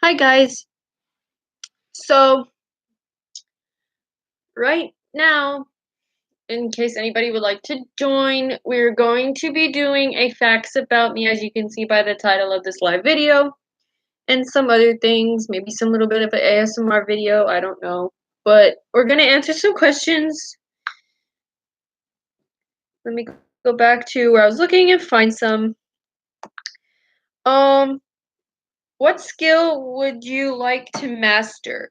Hi guys. So right now, in case anybody would like to join, we're going to be doing a facts about me, as you can see by the title of this live video, and some other things, maybe some little bit of an ASMR video, I don't know. But we're gonna answer some questions. Let me go back to where I was looking and find some. Um, what skill would you like to master?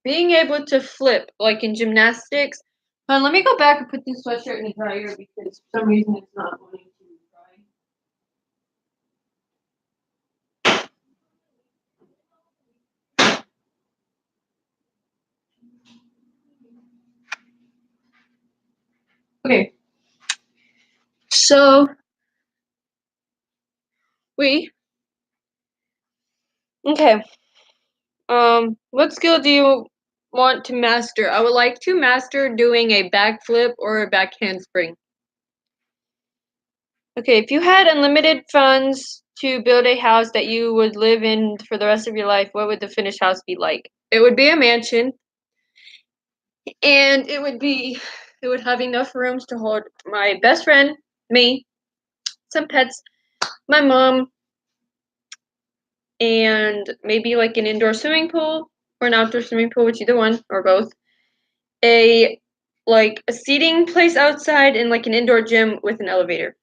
Being able to flip, like in gymnastics. Let me go back and put this sweatshirt in the dryer because for some reason it's not wanting to dry. Okay, so we okay. What skill do you want to master? I would like to master doing a backflip or a back handspring. Okay, if you had unlimited funds to build a house that you would live in for the rest of your life, what would the finished house be like? It would be a mansion, and it would have enough rooms to hold my best friend, me, some pets, my mom, and maybe like an indoor swimming pool or an outdoor swimming pool, which either one or both. A like a seating place outside and like an indoor gym with an elevator.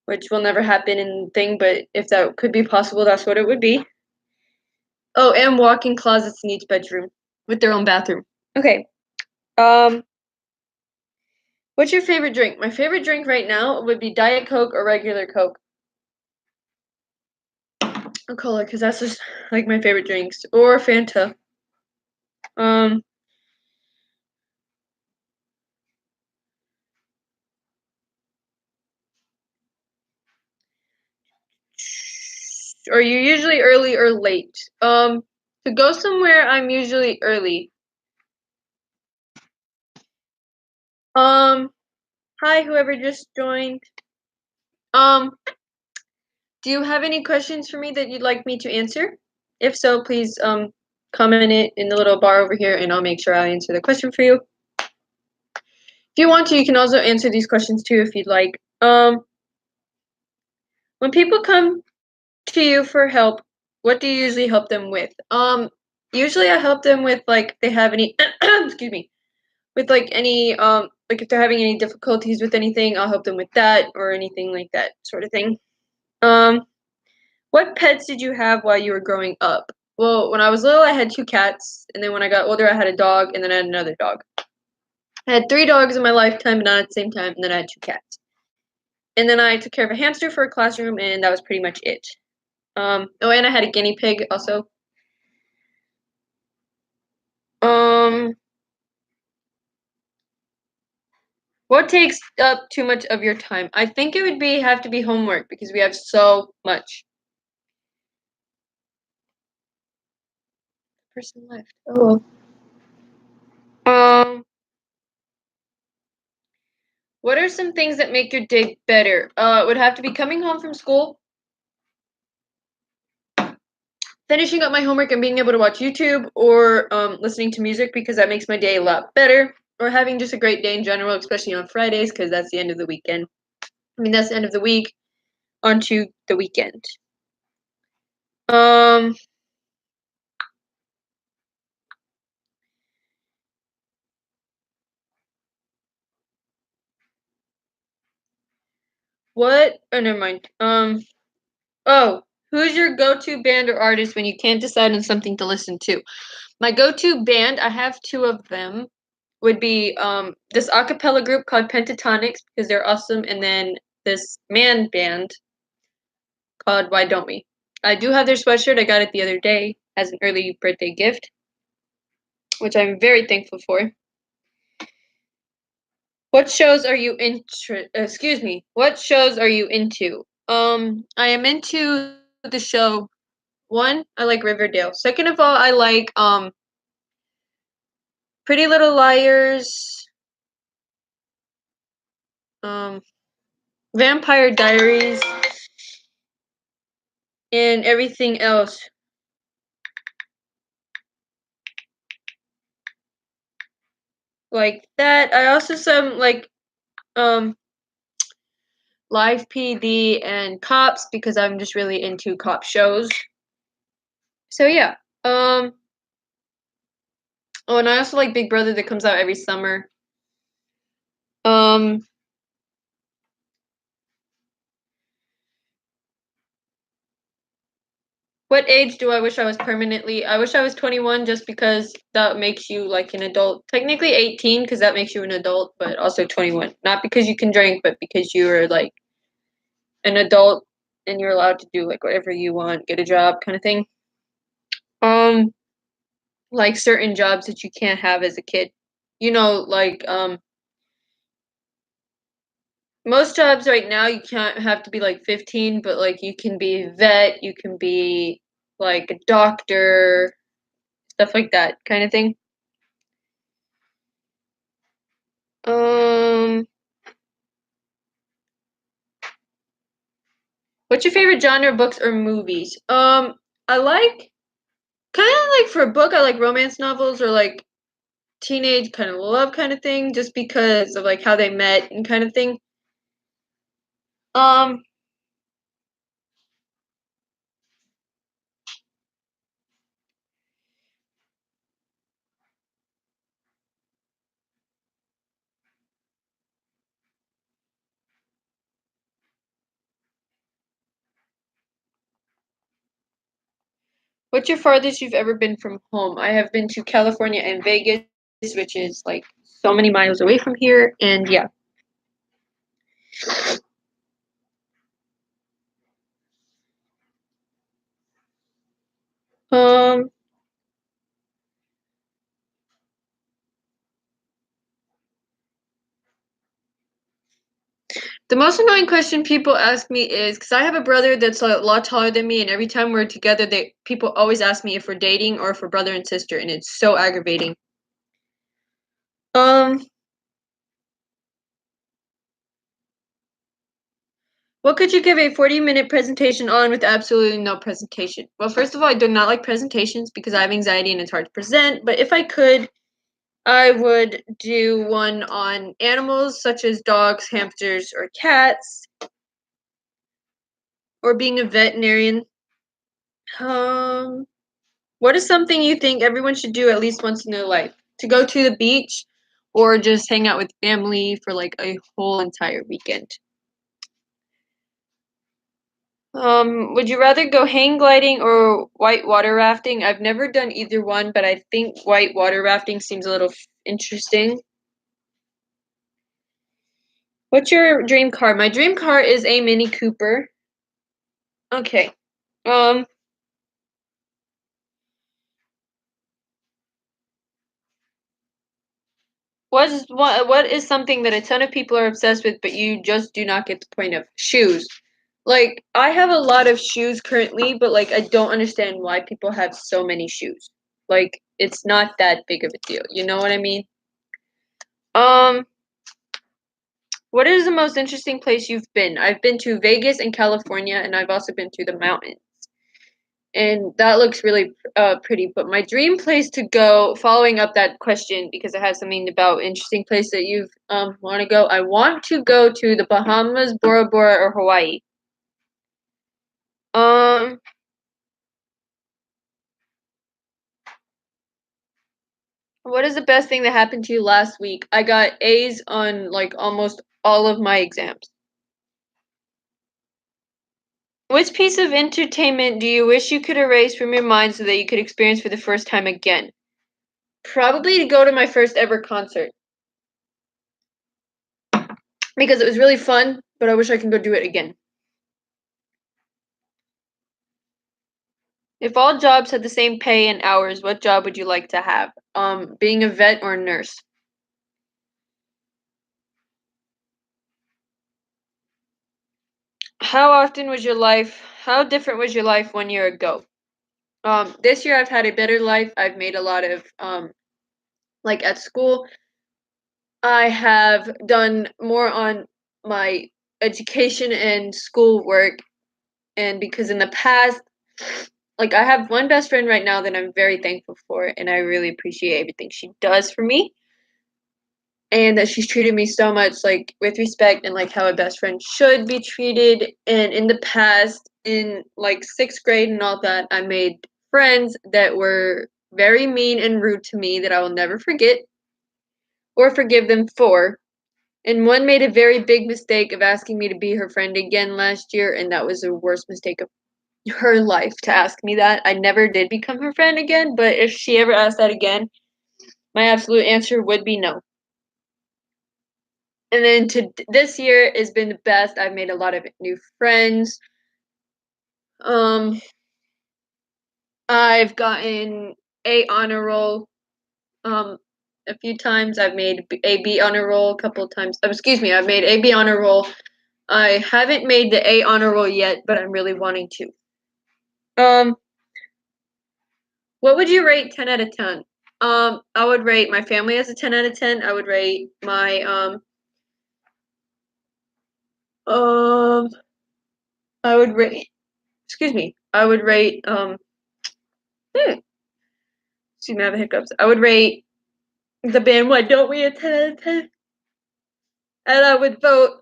Which will never happen in thing, but if that could be possible, that's what it would be. Oh, and walk-in closets in each bedroom with their own bathroom. Okay. Um, what's your favorite drink? My favorite drink right now would be Diet Coke or regular Coke. Or cola, because that's just like my favorite drinks. Or Fanta. Um, are you usually early or late? To go somewhere, I'm usually early. Um, hi, whoever just joined. Um, do you have any questions for me that you'd like me to answer? If so, please comment it in the little bar over here, and I'll make sure I answer the question for you. If you want to, you can also answer these questions too if you'd like. When people come to you for help, what do you usually help them with? Usually I help them with like they have any excuse me, with like any like if they're having any difficulties with anything, I'll help them with that or anything like that sort of thing. Um, what pets did you have while you were growing up? Well, when I was little, I had 2 cats, and then when I got older, I had a dog, and then I had another dog. I had 3 dogs in my lifetime, but not at the same time, and then I had 2 cats. And then I took care of a hamster for a classroom, and that was pretty much it. Oh, and I had a guinea pig also. Um, what takes up too much of your time? I think it would have to be homework because we have so much. Person left. Oh. What are some things that make your day better? It would have to be coming home from school, finishing up my homework and being able to watch YouTube or listening to music because that makes my day a lot better. Or having just a great day in general, especially on Fridays because that's the end of the weekend. I mean, that's the end of the week onto the weekend. Um, what? Oh, never mind. Oh, who's your go-to band or artist when you can't decide on something to listen to? My go-to band, I have 2 of them, would be this a cappella group called Pentatonics because they're awesome, and then this man band called Why Don't We? I do have their sweatshirt. I got it the other day as an early birthday gift, which I'm very thankful for. What shows are you excuse me. What shows are you into? I am into the show. One, I like Riverdale. Second of all, I like Pretty Little Liars, um Vampire Diaries, and everything else. Like that. I also some like um live PD and cops because I'm just really into cop shows. So yeah. Oh, and I also like Big Brother that comes out every summer. Um what age do I wish I was permanently? I wish I was 21 just because that makes you like an adult. Technically 18 because that makes you an adult, but also 21. Not because you can drink, but because you're like an adult and you're allowed to do like whatever you want, get a job kind of thing. Um like certain jobs that you can't have as a kid. You know, like most jobs right now you can't have to be like 15, but like you can be a vet, you can be like a doctor, stuff like that kind of thing. Um what's your favorite genre of books or movies? I like kind of like for a book I like romance novels or like teenage kind of love kind of thing just because of like how they met and kind of thing. Um what's your farthest you've ever been from home? I have been to California and Vegas, which is like so many miles away from here, and yeah. Um, the most annoying question people ask me is because I have a brother that's a lot taller than me, and every time we're together, they people always ask me if we're dating or if we're brother and sister, and it's so aggravating. Um, what could you give a 40-minute presentation on with absolutely no presentation? Well, first of all, I do not like presentations because I have anxiety and it's hard to present, but if I could, I would do one on animals such as dogs, hamsters, or cats, or being a veterinarian. Um, what is something you think everyone should do at least once in their life? To go to the beach or just hang out with family for like a whole entire weekend? Would you rather go hang gliding or white water rafting? I've never done either one, but I think white water rafting seems a little interesting. What's your dream car? My dream car is a Mini Cooper. Okay. Um, what is something that a ton of people are obsessed with, but you just do not get the point of? Shoes. Like I have a lot of shoes currently, but like I don't understand why people have so many shoes. Like it's not that big of a deal. You know what I mean? Um, what is the most interesting place you've been? I've been to Vegas and California, and I've also been to the mountains. And that looks really pretty. But my dream place to go, following up that question because it has something about interesting place that you've want to go. I want to go to the Bahamas, Bora Bora, or Hawaii. Um, what is the best thing that happened to you last week? I got A's on like almost all of my exams. Which piece of entertainment do you wish you could erase from your mind so that you could experience for the first time again? Probably to go to my first ever concert because it was really fun, but I wish I can go do it again. If all jobs had the same pay and hours, what job would you like to have? Being a vet or a nurse? How different was your life 1 year ago? This year I've had a better life. I've made a lot of like at school, I have done more on my education and school work And because in the past, like, I have one best friend right now that I'm very thankful for, and I really appreciate everything she does for me, and that she's treated me so much, like, with respect and, like, how a best friend should be treated. And in the past, in, like, 6th grade and all that, I made friends that were very mean and rude to me that I will never forget or forgive them for. And one made a very big mistake of asking me to be her friend again last year, and that was the worst mistake of her life to ask me that. I never did become her friend again, but if she ever asked that again, my absolute answer would be no. And then to this year has been the best. I've made a lot of new friends. Um, I've gotten A honor roll um a few times. I've made a B honor roll a couple of times. Excuse me, I've made a B honor roll. I haven't made the A honor roll yet, but I'm really wanting to. Um, what would you rate 10 out of 10? I would rate my family as a 10 out of 10. I would rate my um I would rate excuse me. I would rate excuse me, I have hiccups. I would rate the band Why Don't We a 10 out of 10. And I would vote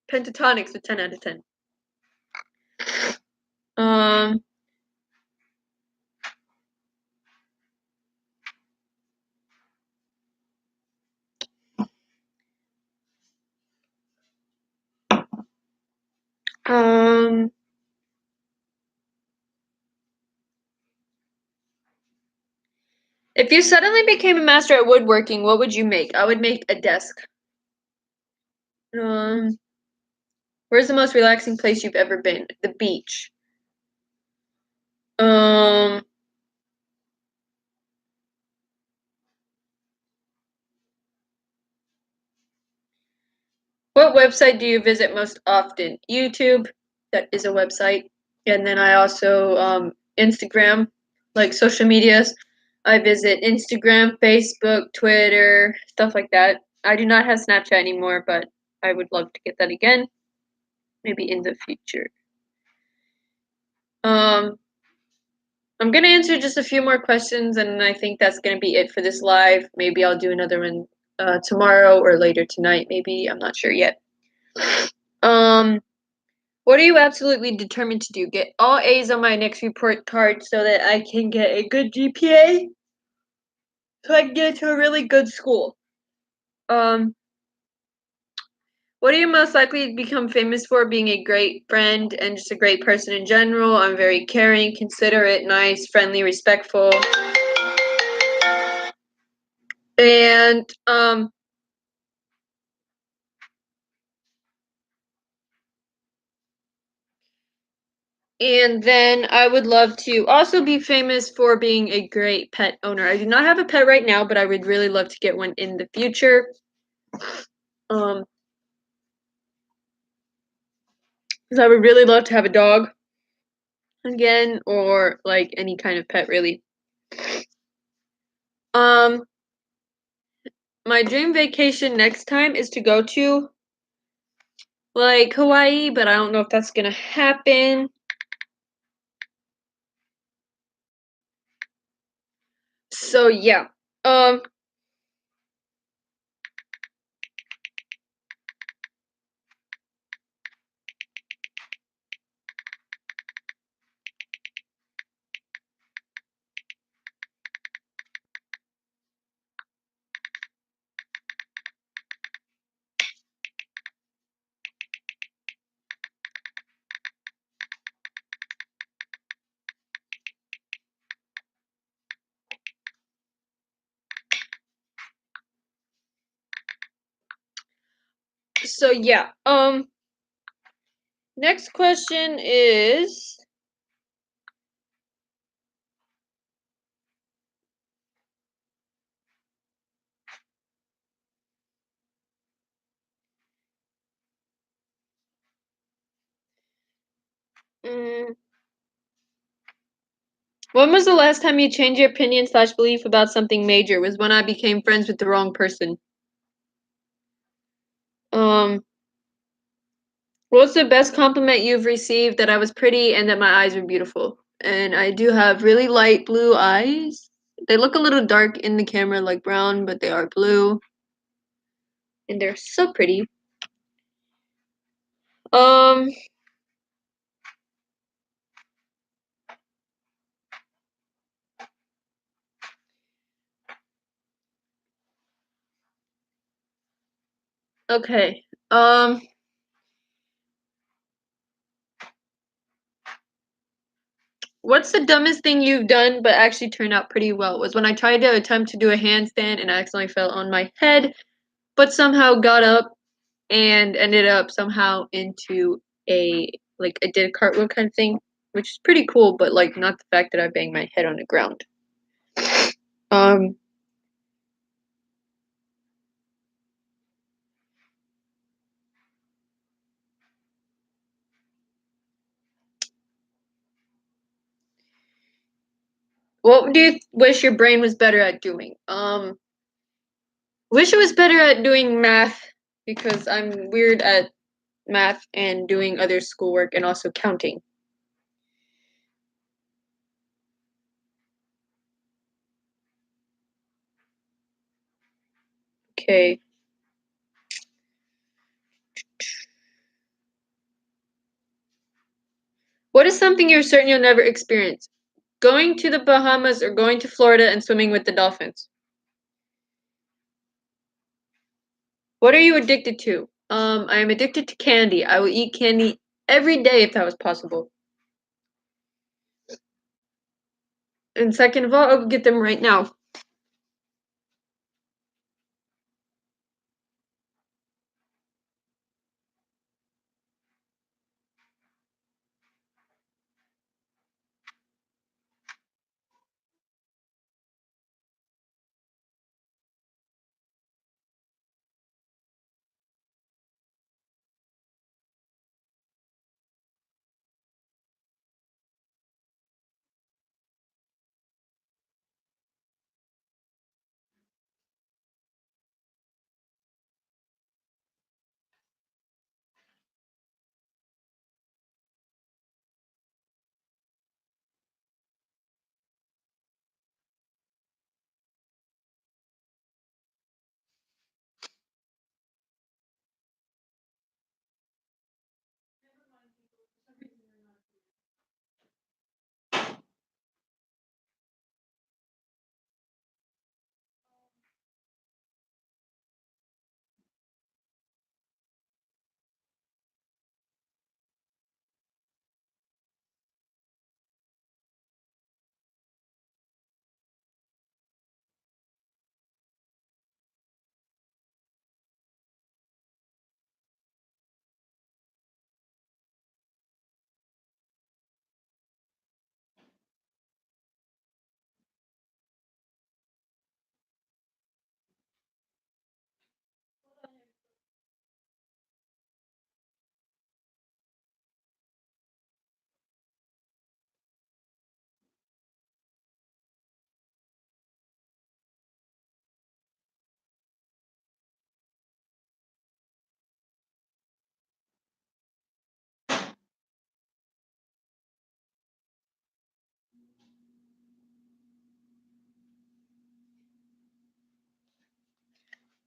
Pentatonix a 10 out of 10. Um um if you suddenly became a master at woodworking, what would you make? I would make a desk. Um Where's the most relaxing place you've ever been? The beach. Um What website do you visit most often? YouTube, that is a website. And then I also Instagram, like social medias. I visit Instagram, Facebook, Twitter, stuff like that. I do not have Snapchat anymore, but I would love to get that again, maybe in the future. Um, I'm gonna answer just a few more questions, and I think that's gonna be it for this live. Maybe I'll do another one tomorrow or later tonight. Maybe I'm not sure yet. Um, What are you absolutely determined to do? Get all A's on my next report card so that I can get a good GPA, so I can get into a really good school. Um, what are you most likely to become famous for? Being a great friend and just a great person in general. I'm very caring, considerate, nice, friendly, respectful. And then I would love to also be famous for being a great pet owner. I do not have a pet right now, but I would really love to get one in the future. Um, because I would really love to have a dog again, or like any kind of pet, really. Um, my dream vacation next time is to go to like Hawaii, but I don't know if that's gonna happen. So yeah. Um, so yeah. Next question is mm, when was the last time you changed your opinion slash belief about something major? Was when I became friends with the wrong person. Um, What's the best compliment you've received? That I was pretty and that my eyes were beautiful. And I do have really light blue eyes. They look a little dark in the camera like brown, but they are blue. And they're so pretty. Um okay. What's the dumbest thing you've done but actually turned out pretty well? Was when I tried to attempt to do a handstand and I accidentally fell on my head, but somehow got up and ended up somehow into a like I did a cartwheel kind of thing, which is pretty cool, but like not the fact that I banged my head on the ground. Um, what do you wish your brain was better at doing? Wish it was better at doing math because I'm weird at math and doing other schoolwork and also counting. Okay. What is something you're certain you'll never experience? Going to the Bahamas or going to Florida and swimming with the dolphins? What are you addicted to? I am addicted to candy. I will eat candy every day if that was possible. And second of all, I'll get them right now.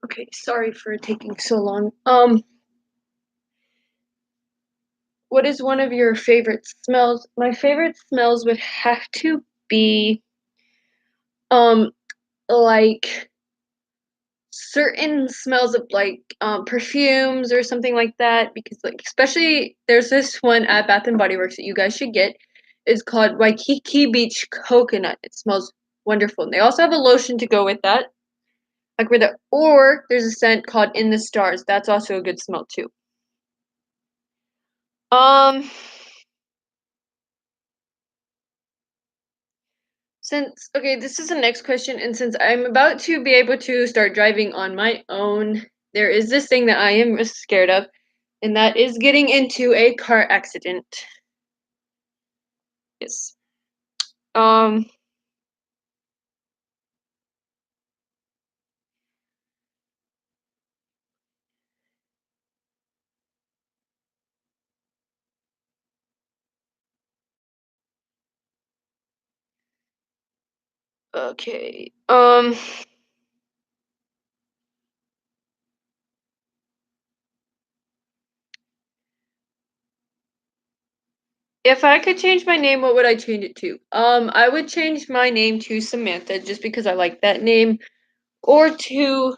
Okay, sorry for taking so long. What is one of your favorite smells? My favorite smells would have to be um like certain smells of like perfumes or something like that because like especially there's this one at Bath and Body Works that you guys should get. It's called Waikiki Beach Coconut. It smells wonderful. And they also have a lotion to go with that. Like with it, or there's a scent called In the Stars. That's also a good smell too. Um Since okay, this is the next question, and since I'm about to be able to start driving on my own, there is this thing that I am scared of, and that is getting into a car accident. Yes. Um, Okay. If I could change my name, what would I change it to? I would change my name to Samantha just because I like that name, or to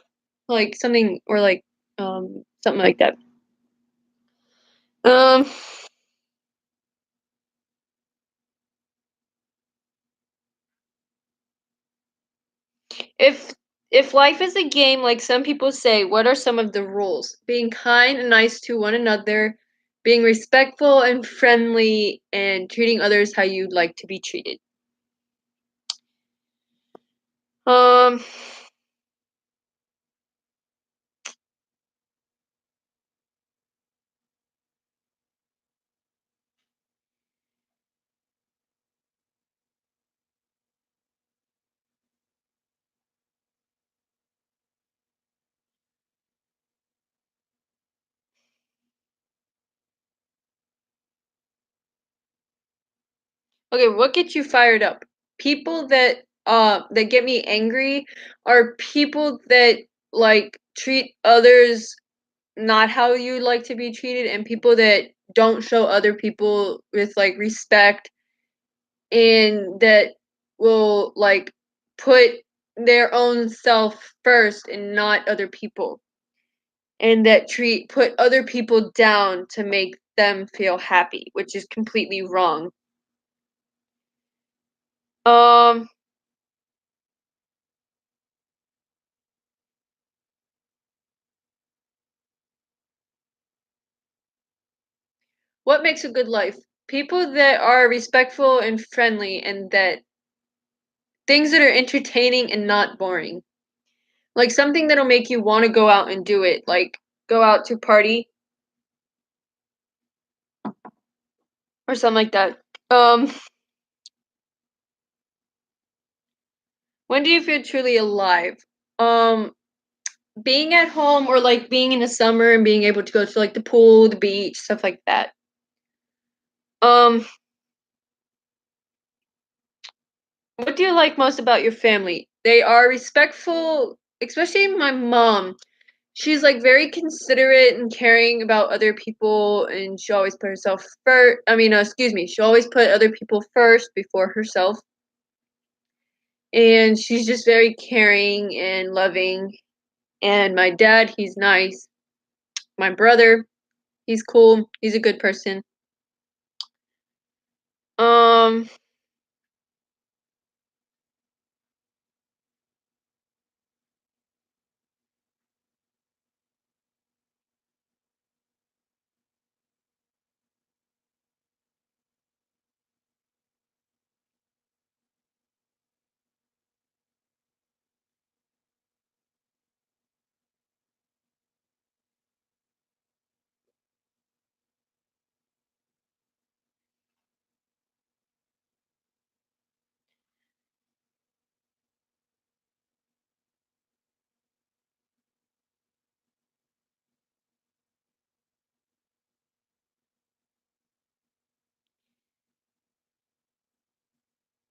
like something or like something like that. Um, if if life is a game, like some people say, what are some of the rules? Being kind and nice to one another, being respectful and friendly, and treating others how you'd like to be treated. Um, okay, what gets you fired up? People that get me angry are people that like treat others not how you like to be treated, and people that don't show other people with like respect, and that will like put their own self first and not other people, and that treat put other people down to make them feel happy, which is completely wrong. um what makes a good life? People that are respectful and friendly, and that things that are entertaining and not boring. Like something that'll make you want to go out and do it, like go out to party or something like that. Um, when do you feel truly alive? Um, being at home, or like being in the summer and being able to go to like the pool, the beach, stuff like that. Um, what do you like most about your family? They are respectful, especially my mom. She's like very considerate and caring about other people, and she always put herself first. I mean, excuse me, she always put other people first before herself. And she's just very caring and loving. And my dad, he's nice. My brother, he's cool. He's a good person. Um,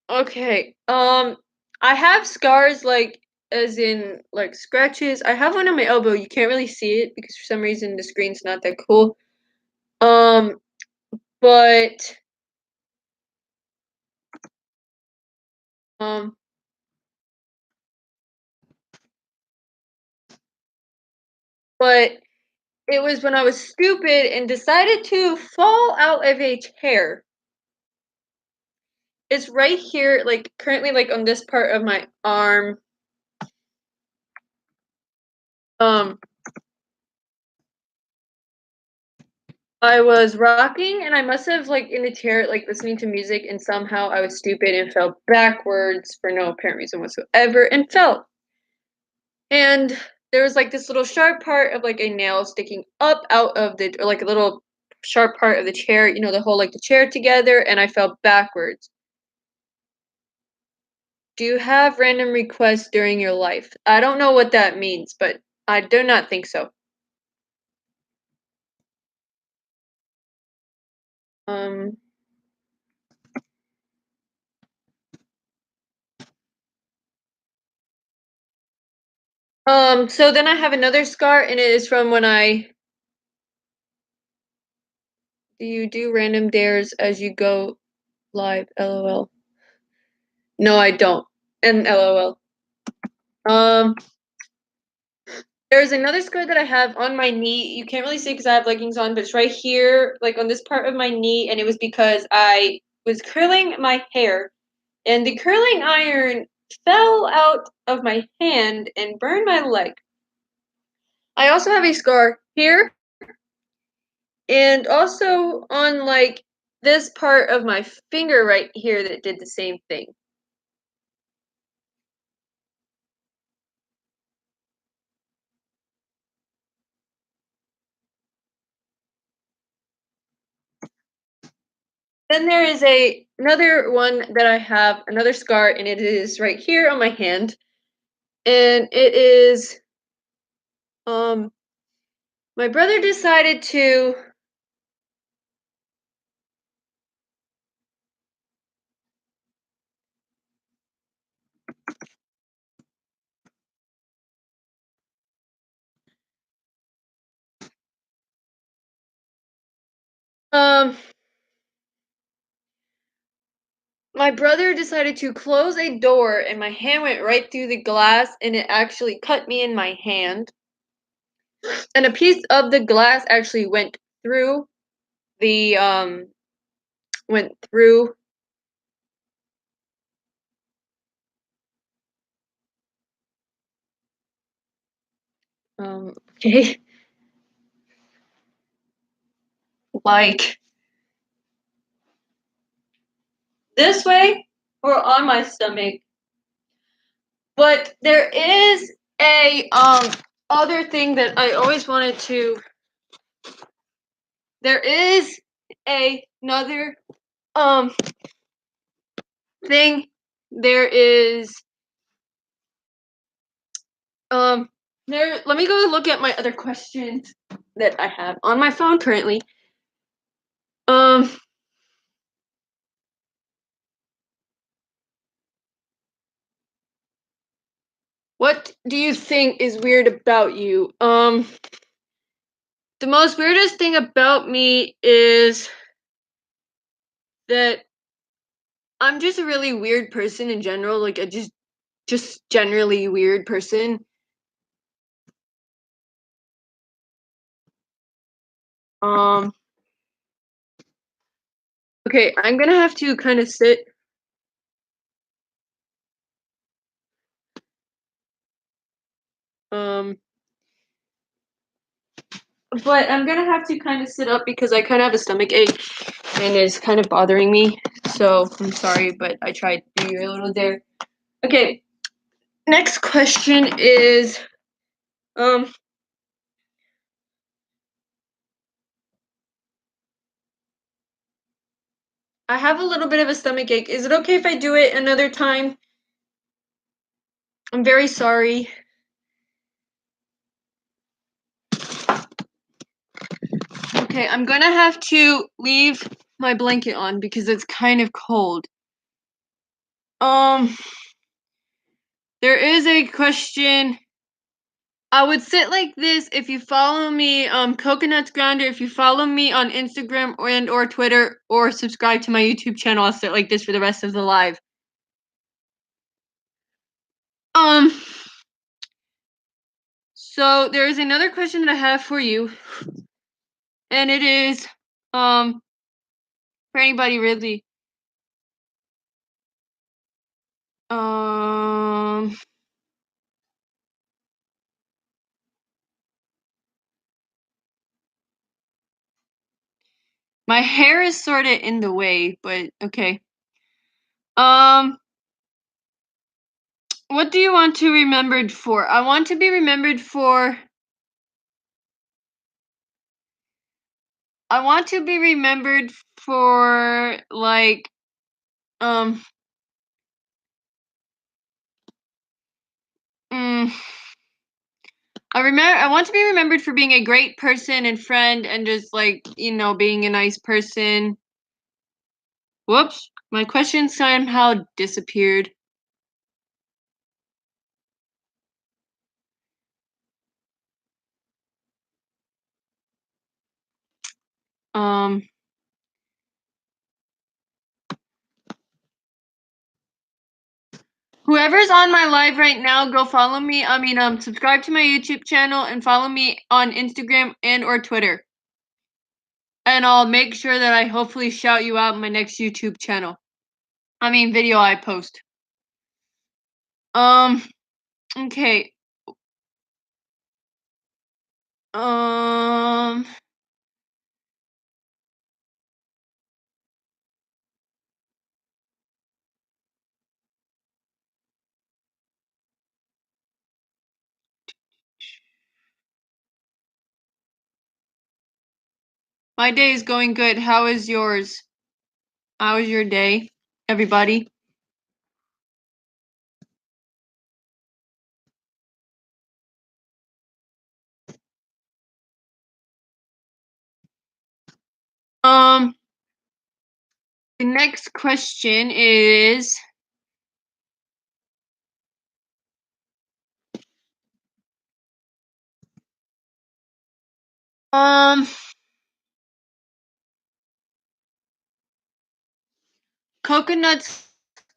okay. I have scars, like as in like scratches. I have one on my elbow. You can't really see it because for some reason the screen's not that cool. Um, but um, but it was when I was stupid and decided to fall out of a chair. It's right here, like currently, like on this part of my arm. Um, I was rocking, and I must have like in the chair, like listening to music, and somehow I was stupid and fell backwards for no apparent reason whatsoever, and fell. And there was like this little sharp part of like a nail sticking up out of the, or like a little sharp part of the chair. You know, the whole like the chair together, and I fell backwards. Do you have random requests during your life? I don't know what that means, but I do not think so. Um, So then I have another scar, and it is from when I do you do random dares as you go live, LOL. No, I don't. And LOL. Um, there's another scar that I have on my knee. You can't really see because I have leggings on, but it's right here, like on this part of my knee, and it was because I was curling my hair, and the curling iron fell out of my hand and burned my leg. I also have a scar here, and also on like this part of my finger right here that did the same thing. Then there is another one that I have, another scar, and it is right here on my hand. And it is um my brother decided to um my brother decided to close a door and my hand went right through the glass and it actually cut me in my hand. And a piece of the glass actually the went through okay. Like this way or on my stomach. But there is a other thing that I always wanted to there is another um thing. There is um there let me go look at my other questions that I have on my phone currently. Um what do you think is weird about you? The most weirdest thing about me is that I'm just a really weird person in general, like a just generally weird person. Um okay, I'm gonna have to kind of sit. Um but I'm gonna have to kind of sit up because I kind of have a stomach ache and it's kind of bothering me. So I'm sorry, but I tried to do you a little there. Okay, next question is um I have a little bit of a stomach ache. Is it okay if I do it another time? I'm very sorry. Okay, I'm gonna have to leave my blanket on because it's kind of cold. Um, there is a question. I would sit like this if you follow me, Coconuts Grounder. If you follow me on Instagram or Twitter or subscribe to my YouTube channel, I'll sit like this for the rest of the live. Um, so there is another question that I have for you, and it is, for anybody really. Um, my hair is sort of in the way, but okay. Um, what do you want to be remembered for? I want to be remembered for. I want to be remembered for like um mm, I want to be remembered for being a great person and friend and just like, being a nice person. Whoops, my question somehow disappeared. Whoever's on my live right now, go follow me. Subscribe to my YouTube channel and follow me on Instagram and or Twitter. And I'll make sure that I hopefully shout you out in my next YouTube channel. Video I post. Okay. My day is going good. How is yours? How is your day, everybody? The next question is Coconuts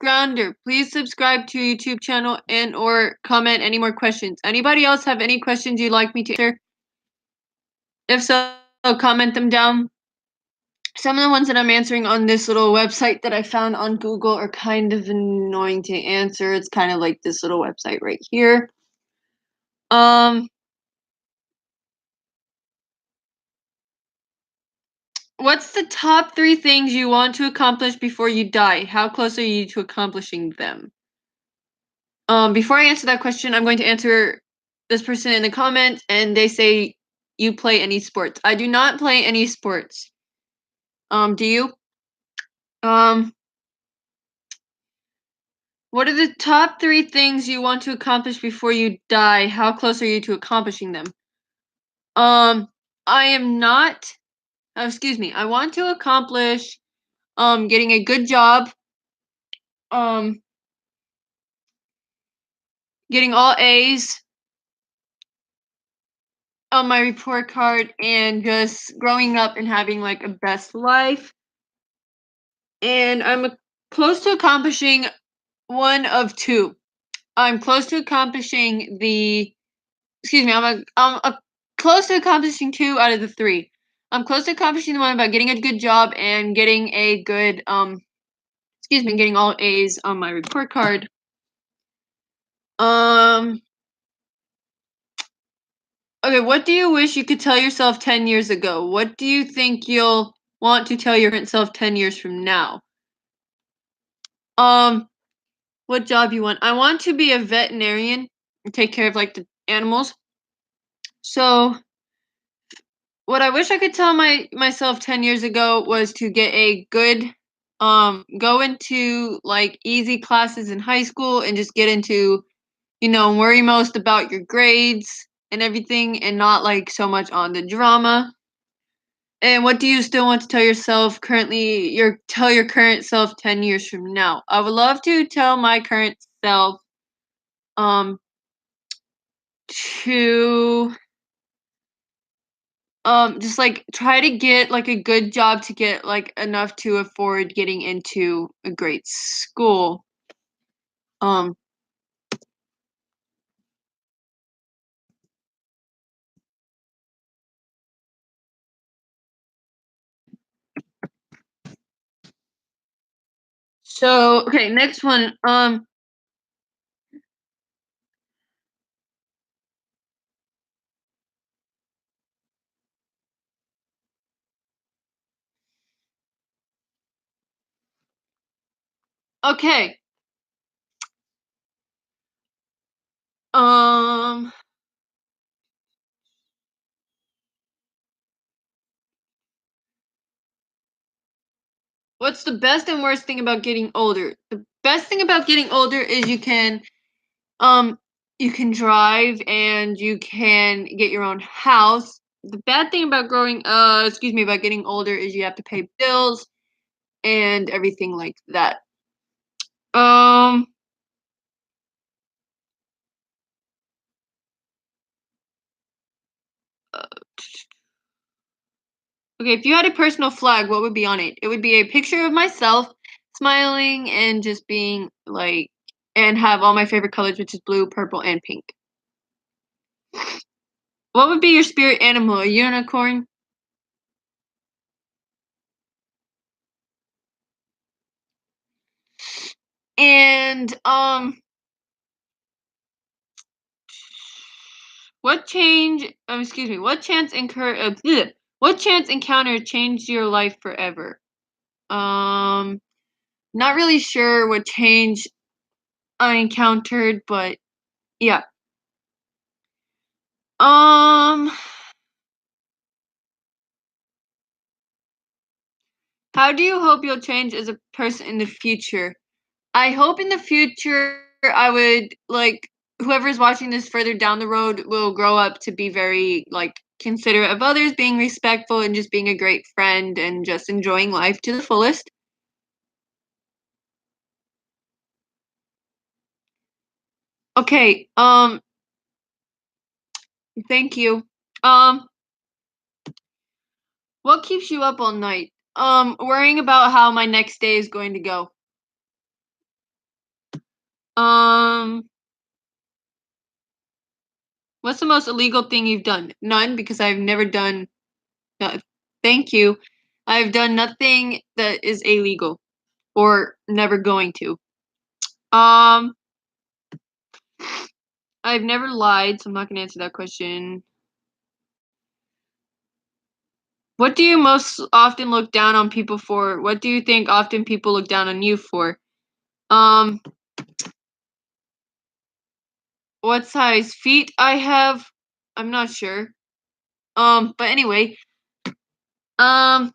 Grounder. Please subscribe to YouTube channel and or comment any more questions. Anybody else have any questions you'd like me to answer? If so, comment them down. Some of the ones that I'm answering on this little website that I found on Google are kind of annoying to answer. It's kind of like this little website right here. What's the top 3 things you want to accomplish before you die? How close are you to accomplishing them? Before I answer that question, I'm going to answer this person in the comments, and they say, you play any sports? I do not play any sports. Do you? What are the top 3 things you want to accomplish before you die? How close are you to accomplishing them? I am not. Excuse me. I want to accomplish getting a good job. Getting all A's on my report card and just growing up and having like a best life. And I'm close to accomplishing one of 2. I'm close to accomplishing I'm close to accomplishing 2 out of the 3. I'm close to accomplishing the one about getting a good job and getting a good getting all A's on my report card. Okay, what do you wish you could tell yourself 10 years ago? What do you think you'll want to tell your current self 10 years from now? What job you want? I want to be a veterinarian and take care of like the animals. So what I wish I could tell myself 10 years ago was to get a good go into like easy classes in high school and just get into worry most about your grades and everything and not like so much on the drama. And what do you still want to tell yourself tell your current self 10 years from now? I would love to tell my current self to just like try to get like a good job to get like enough to afford getting into a great school. So okay, next one. Okay. What's the best and worst thing about getting older? The best thing about getting older is you can drive and you can get your own house. The bad thing about about getting older is you have to pay bills and everything like that. Okay, if you had a personal flag, what would be on it? It would be a picture of myself smiling and just being like, and have all my favorite colors, which is blue, purple, and pink. What would be your spirit animal? A unicorn? And what change? Excuse me. What chance encounter changed your life forever? Um, Not really sure what change I encountered, but yeah. Um, how do you hope you'll change as a person in the future? I hope in the future I would like whoever's watching this further down the road will grow up to be very like considerate of others, being respectful and just being a great friend and just enjoying life to the fullest. Okay, thank you. Um, what keeps you up all night? Worrying about how my next day is going to go. Um, what's the most illegal thing you've done? None, because I've never done. Thank you. I've done nothing that is illegal or never going to. Um, I've never lied, so I'm not gonna answer that question. What do you most often look down on people for? What do you think often people look down on you for? Um, what size feet I have? I'm not sure. But anyway, um,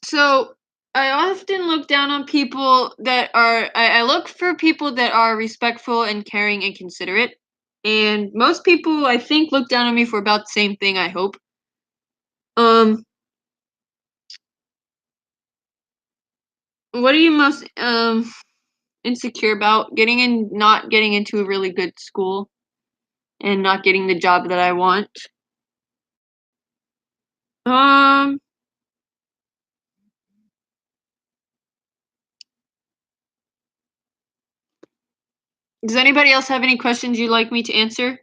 so I often look down on people that are. I look for people that are respectful and caring and considerate. And most people, I think, look down on me for about the same thing. I hope. Um, what are you most insecure about? Getting in, not getting into a really good school, and not getting the job that I want. Um, does anybody else have any questions you'd like me to answer?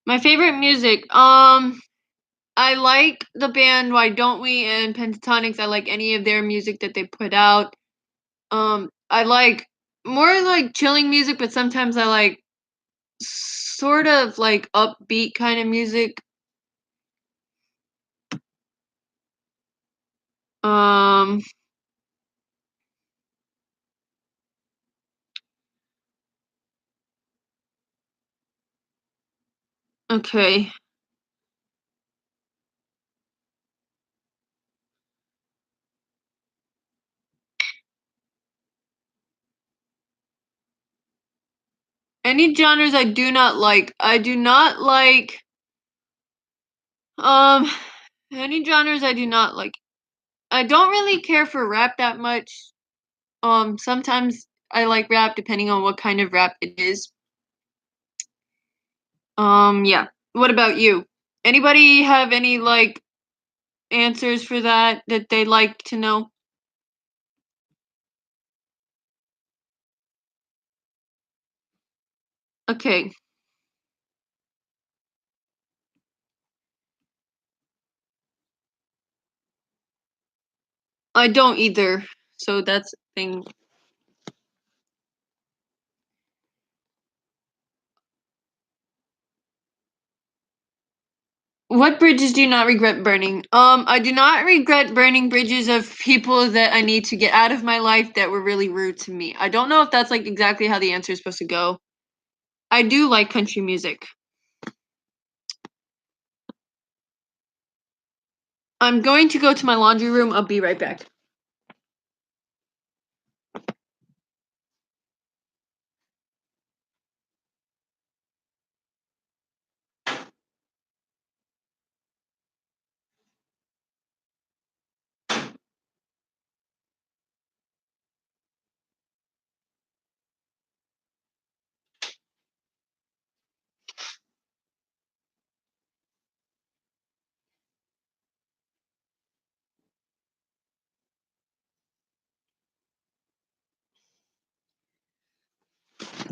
My favorite music. I like the band Why Don't We and Pentatonics. I like any of their music that they put out. I like more like chilling music, but sometimes I like sort of like upbeat kind of music. Um, okay. Any genres I do not like. I do not like um any genres I do not like. I don't really care for rap that much. Sometimes I like rap depending on what kind of rap it is. Yeah. What about you? Anybody have any like answers for that they'd like to know? Okay. I don't either. So that's the thing. What bridges do you not regret burning? I do not regret burning bridges of people that I need to get out of my life that were really rude to me. I don't know if that's like exactly how the answer is supposed to go. I do like country music. I'm going to go to my laundry room. I'll be right back.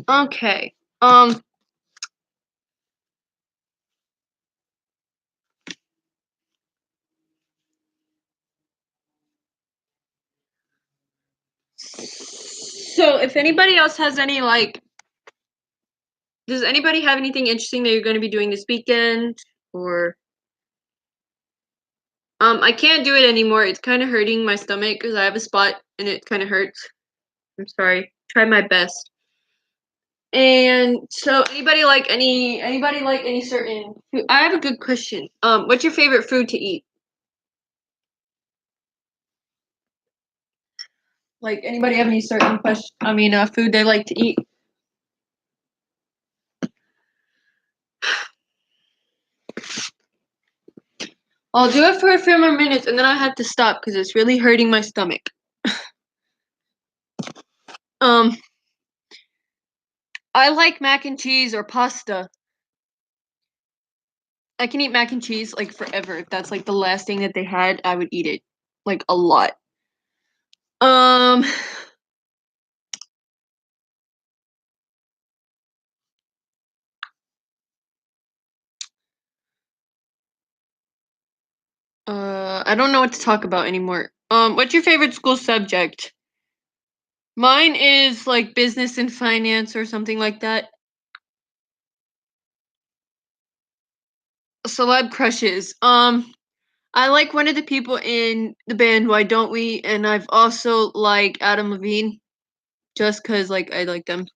Okay. Um. So, if anybody else has any like, does anybody have anything interesting that you're going to be doing this weekend? Or I can't do it anymore. It's kind of hurting my stomach because I have a spot and it kind of hurts. I'm sorry. Try my best. And so, anybody like any certain food? I have a good question. What's your favorite food to eat? Like, anybody have any certain food they like to eat? I'll do it for a few more minutes and then I have to stop because it's really hurting my stomach. Um, I like mac and cheese or pasta. I can eat mac and cheese like forever. If that's like the last thing that they had, I would eat it like a lot. Um, I don't know what to talk about anymore. What's your favorite school subject? Mine is like business and finance or something like that. Celeb crushes. I like one of the people in the band Why Don't We, and I've also like Adam Levine, just cause like I like them.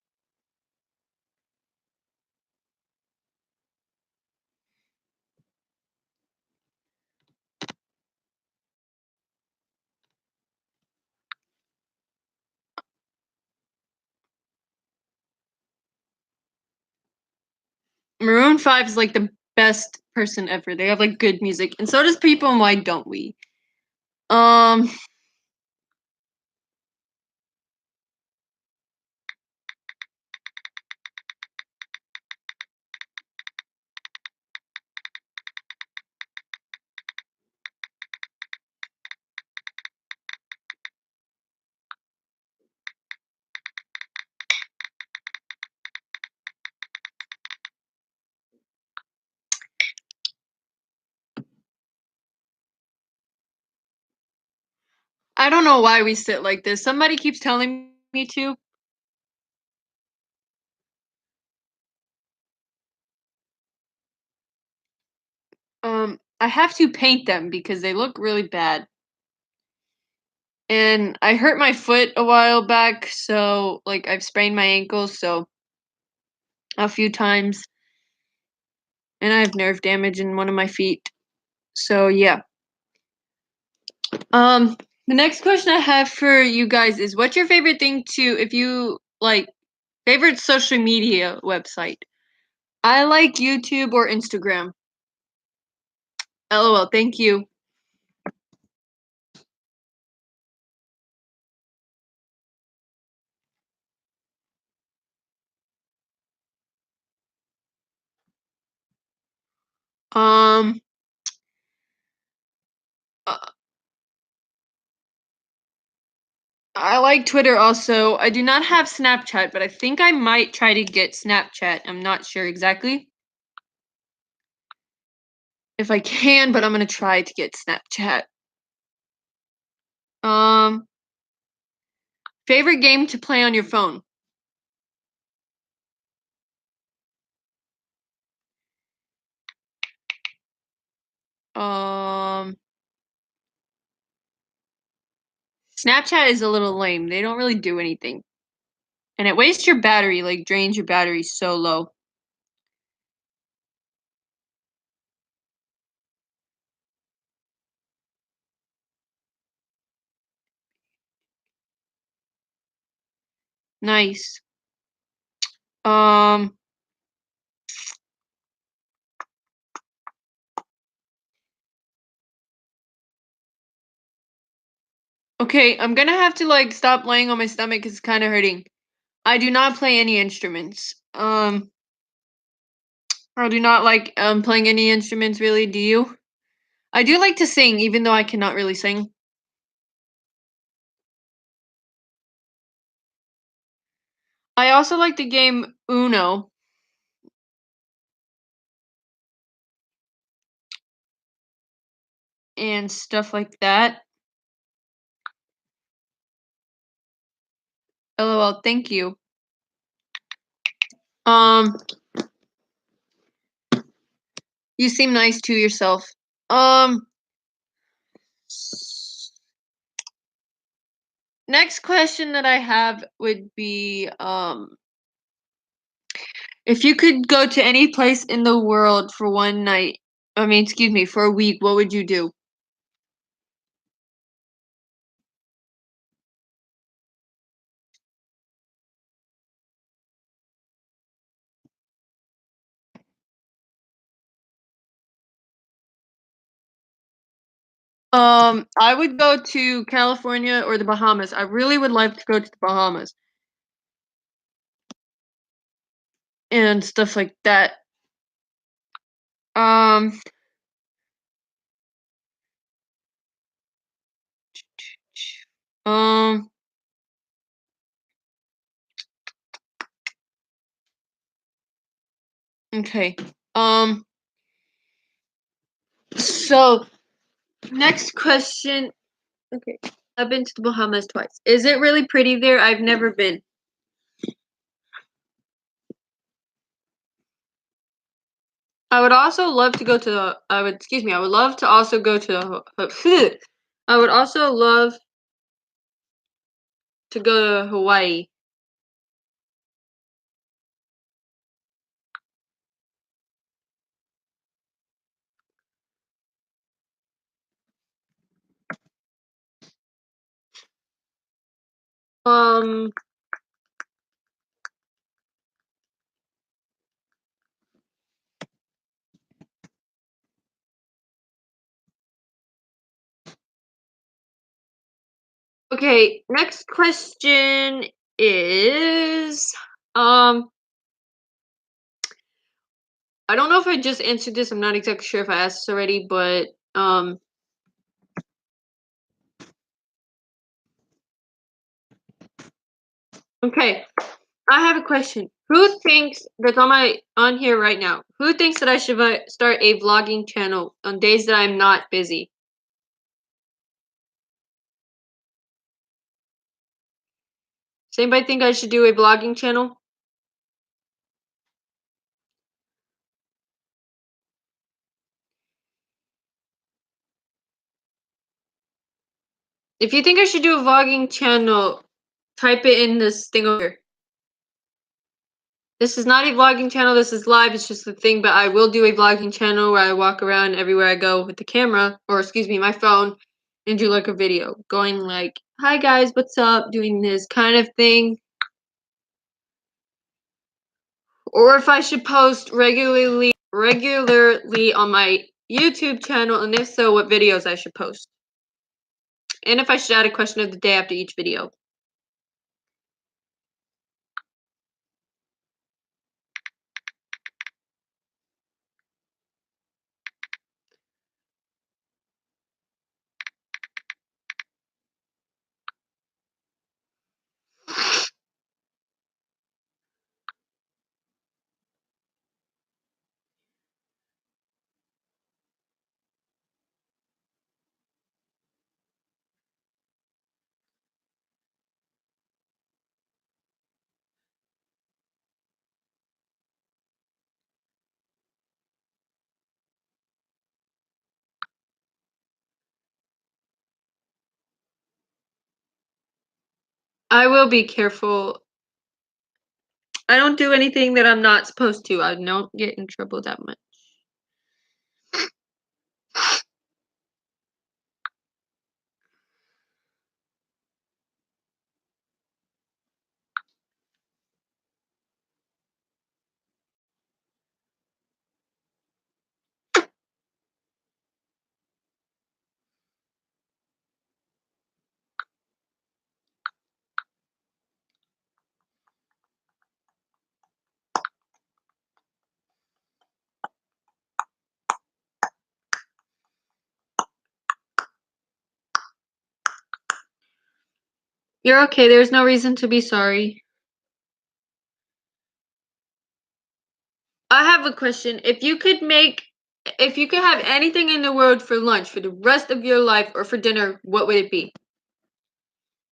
Maroon 5 is like the best person ever. They have like good music, and so does people in Why Don't We. Um, I don't know why we sit like this. Somebody keeps telling me to. I have to paint them because they look really bad. And I hurt my foot a while back, so like I've sprained my ankle so a few times, and I have nerve damage in one of my feet. So yeah. The next question I have for you guys is what's your favorite thing to if you like favorite social media website? I like YouTube or Instagram. LOL, thank you. Um uh, I like Twitter also. I do not have Snapchat, but I think I might try to get Snapchat. I'm not sure exactly if I can, but I'm gonna try to get Snapchat. Um, favorite game to play on your phone? Um, Snapchat is a little lame. They don't really do anything. And it wastes your battery, like drains your battery so low. Nice. Um, okay, I'm gonna have to like stop laying on my stomach 'cause it's kind of hurting. I do not play any instruments. I do not like playing any instruments really. Do you? I do like to sing, even though I cannot really sing. I also like the game Uno and stuff like that. LOL, thank you. Um, you seem nice to yourself. Um, next question that I have would be, if you could go to any place in the world for one night, excuse me, for a week, what would you do? I would go to California or the Bahamas. I really would like to go to the Bahamas and stuff like that. Um, um, okay. Um, so next question. Okay. I've been to the Bahamas twice. Is it really pretty there? I've never been. I would also love to go to the, I would love to also go to I would also love to go to Hawaii. Um, okay, next question is, um, I don't know if I just answered this. I'm not exactly sure if I asked this already, but, okay. I have a question. Who thinks that's on here right now? Who thinks that I should start a vlogging channel on days that I'm not busy? Does anybody think I should do a vlogging channel? If you think I should do a vlogging channel, type it in this thing over here. This is not a vlogging channel, this is live, it's just a thing, but I will do a vlogging channel where I walk around everywhere I go with the camera, or excuse me, my phone, and do like a video, going like, hi guys, what's up, doing this kind of thing. Or if I should post regularly on my YouTube channel, and if so, what videos I should post. And if I should add a question of the day after each video. I will be careful. I don't do anything that I'm not supposed to. I don't get in trouble that much. You're okay. There's no reason to be sorry. a question. If you could have anything in the world for lunch for the rest of your life or for dinner, what would it be?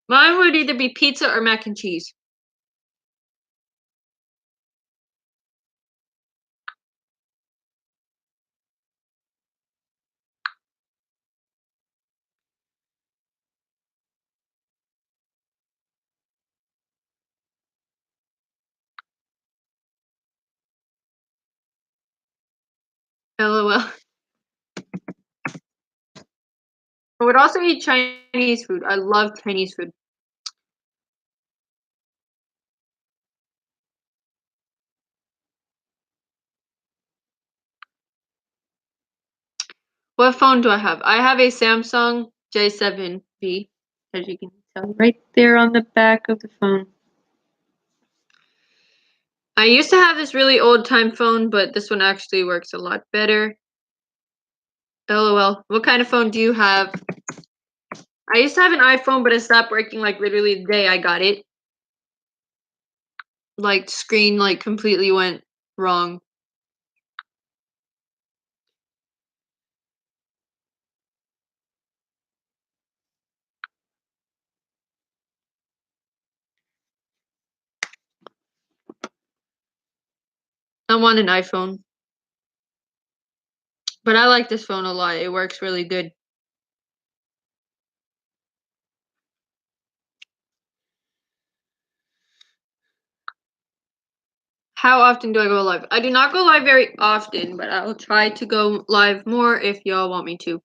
Mine would either be pizza or mac and cheese. LOL. I would also eat Chinese food. I love Chinese food. What phone do I have? I have a Samsung J7B, as you can tell right there on the back of the phone. I used to have this really old time phone, but this one actually works a lot better. LOL. What kind of phone do you have? I used to have an iPhone, but it stopped working like literally the day I got it. Like screen like completely went wrong. I want an iPhone. But I like this phone a lot. It works really good. How often do I go live? I do not go live very often, but I'll try to go live more if y'all want me to.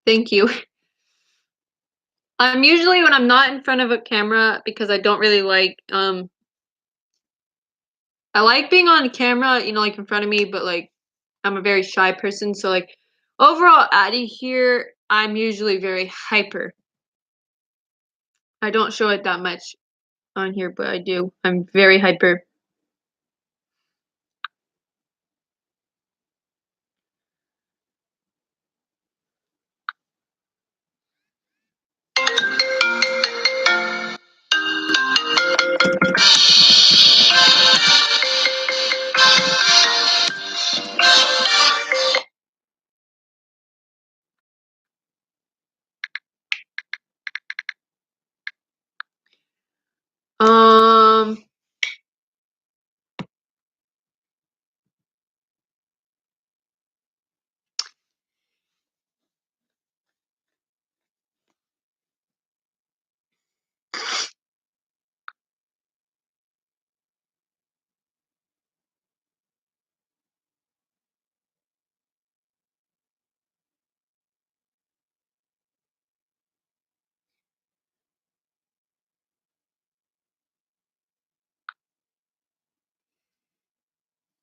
Thank you. I'm usually when I'm not in front of a camera because I don't really like I like being on camera, like in front of me, but like I'm a very shy person, so like overall out of here, I'm usually very hyper. I don't show it that much on here, but I do. I'm very hyper. Um,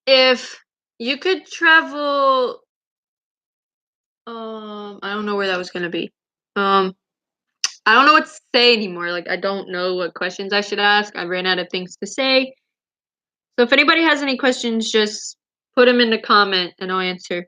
if you could travel, I don't know where that was gonna be. Um, I don't know what to say anymore. Like, I don't know what questions I should ask. I ran out of things to say. So if anybody has any questions, just put them in the comment and I'll answer.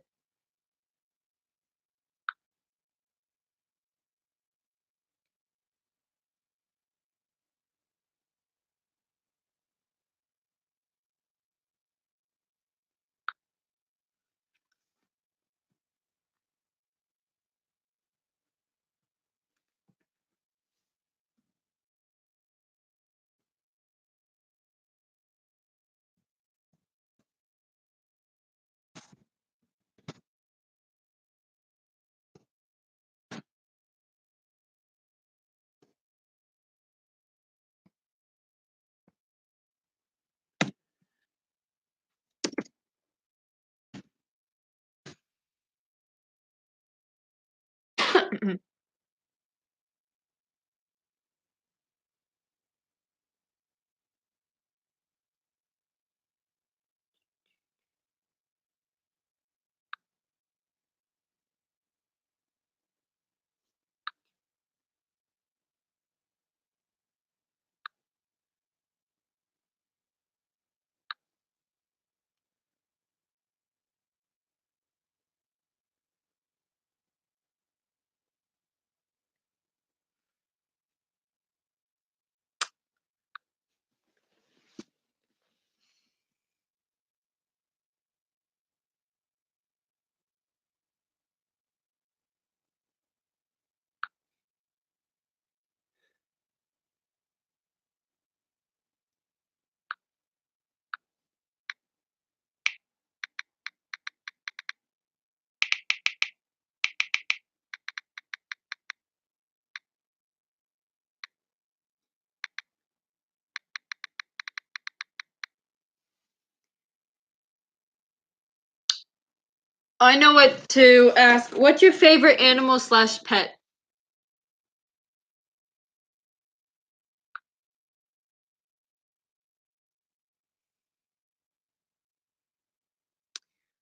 I know what to ask. What's your favorite animal slash pet?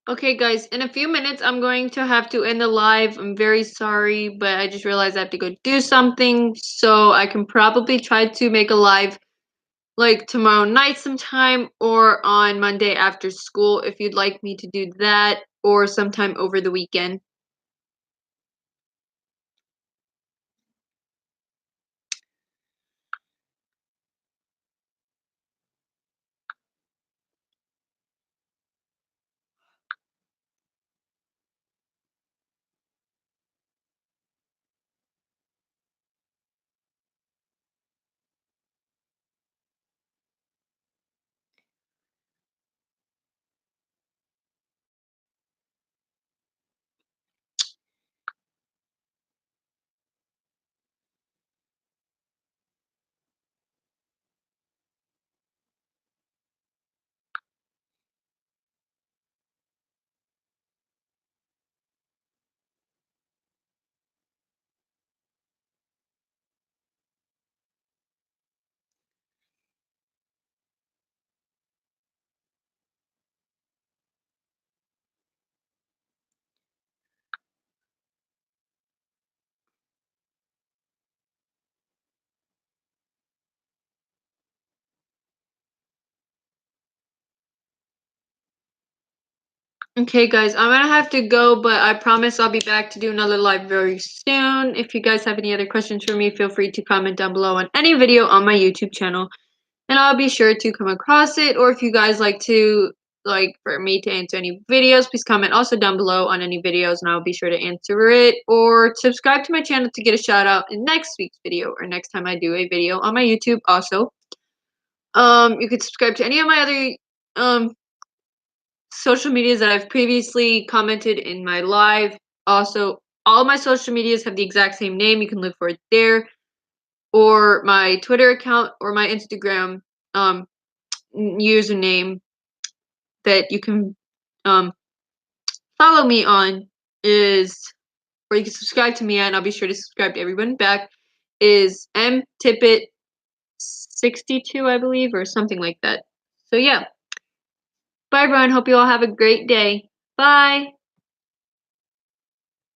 Okay, guys, in a few minutes, I'm going to have to end the live. I'm very sorry, but I just realized I have to go do something. So I can probably try to make a live like tomorrow night sometime or on Monday after school if you'd like me to do that, or sometime over the weekend. Okay, guys, I'm gonna have to go, but I promise I'll be back to do another live very soon. If you guys have any other questions for me, feel free to comment down below on any video on my YouTube channel, and I'll be sure to come across it. Or if you guys like to, like, for me to answer any videos, please comment also down below on any videos, and I'll be sure to answer it. Or subscribe to my channel to get a shout out in next week's video, or next time I do a video on my YouTube also. You could subscribe to any of my other social medias that I've previously commented in my live. Also, all my social medias have the exact same name. You can look for it there, or my Twitter account, or my Instagram username that you can um, follow me on is, or you can subscribe to me at, and I'll be sure to subscribe to everyone back, is mtippet62, I believe, or something like that. So yeah. Bye, everyone. Hope you all have a great day. Bye.